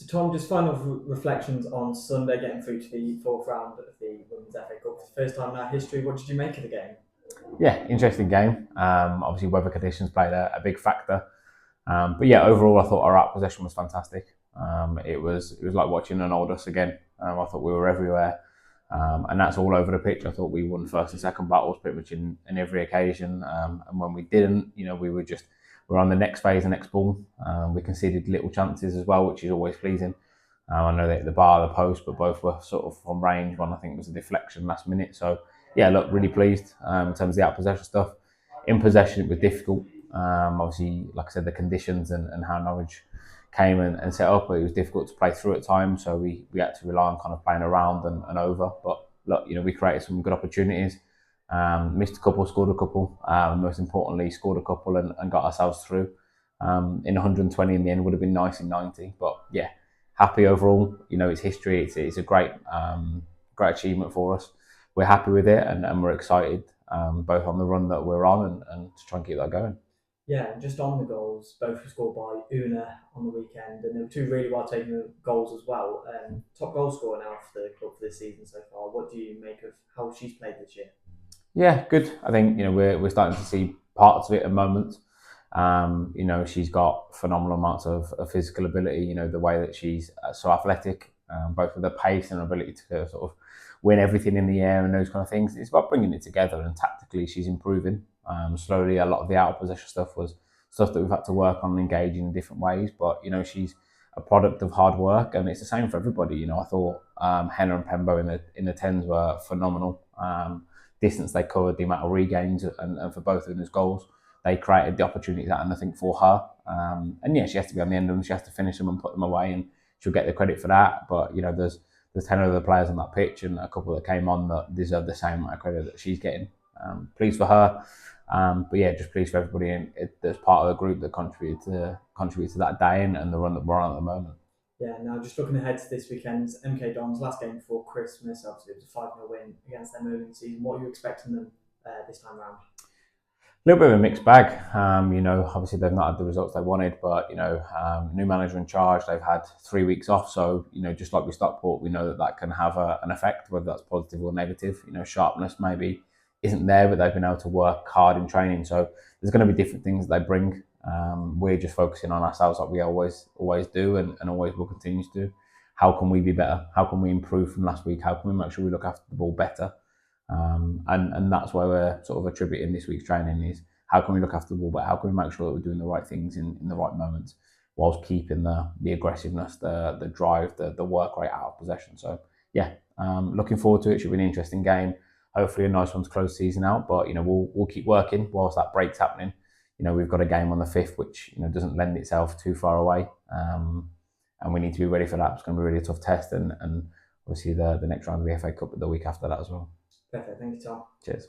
So Tom, just final reflections on Sunday getting through to the fourth round of the Women's FA Cup. For the first time in our history, what did you make of the game? Yeah, interesting game. Obviously, weather conditions played a big factor. But yeah, overall, I thought our out possession was fantastic. It was like watching an old us again. I thought we were everywhere, and that's all over the pitch. I thought we won first and second battles pretty much in every occasion. And when we didn't, we were on the next phase, the next ball. We conceded little chances as well, which is always pleasing. I know they hit the bar, the post, but both were sort of from range. One I think was a deflection last minute. So yeah, look, really pleased in terms of the out possession stuff. In possession, it was difficult. Obviously, like I said, the conditions and how Norwich came and set up, it was difficult to play through at times. So we had to rely on kind of playing around and over. But look, we created some good opportunities. Missed a couple, scored a couple. Most importantly, scored a couple and got ourselves through. In 120 in the end would have been nice in 90. But yeah, happy overall. It's history. It's a great achievement for us. We're happy with it and we're excited both on the run that we're on and to try and keep that going. Yeah, and just on the goals, both were scored by Una on the weekend, and there were two really well taken goals as well. Top goal scorer now for the club for this season so far. What do you make of how she's played this year? Yeah, good. I think we're starting to see parts of it at moments. She's got phenomenal amounts of physical ability. The way that she's so athletic, both with her pace and her ability to sort of win everything in the air and those kind of things. It's about bringing it together, and tactically she's improving. Slowly, a lot of the out of possession stuff was stuff that we've had to work on and engage in different ways. But she's a product of hard work, and it's the same for everybody. I thought Henna and Pembo in the tens were phenomenal. Distance they covered, the amount of regains, and for both of them as goals, they created the opportunities and I think for her. And yeah, she has to be on the end of them. She has to finish them and put them away, and she'll get the credit for that. But there's 10 other players on that pitch, and a couple that came on that deserve the same amount of credit that she's getting. Pleased for her, but yeah, just pleased for everybody that's part of the group that contributed to that day and the run that we're on at the moment. Yeah, now just looking ahead to this weekend's MK Dons last game before Christmas. Obviously, it was a 5-0 win against them early in the season. What are you expecting them this time around? A little bit of a mixed bag. Obviously they've not had the results they wanted, but new manager in charge. They've had 3 weeks off, so just like with Stockport, we know that can have an effect, whether that's positive or negative. Sharpness maybe isn't there, but they've been able to work hard in training. So there's going to be different things that they bring. We're just focusing on ourselves like we always do and always will continue to do. How can we be better? How can we improve from last week? How can we make sure we look after the ball better? And that's where we're sort of attributing this week's training is how can we look after the ball, but how can we make sure that we're doing the right things in the right moments whilst keeping the aggressiveness, the drive, the work rate out of possession. So yeah, looking forward to it. Should be an interesting game. Hopefully a nice one to close the season out. But we'll keep working whilst that break's happening. We've got a game on the 5th, which doesn't lend itself too far away, and we need to be ready for that. It's going to be really a tough test, and obviously the next round of the FA Cup the week after that as well. Perfect. Thank you, Tom. Cheers.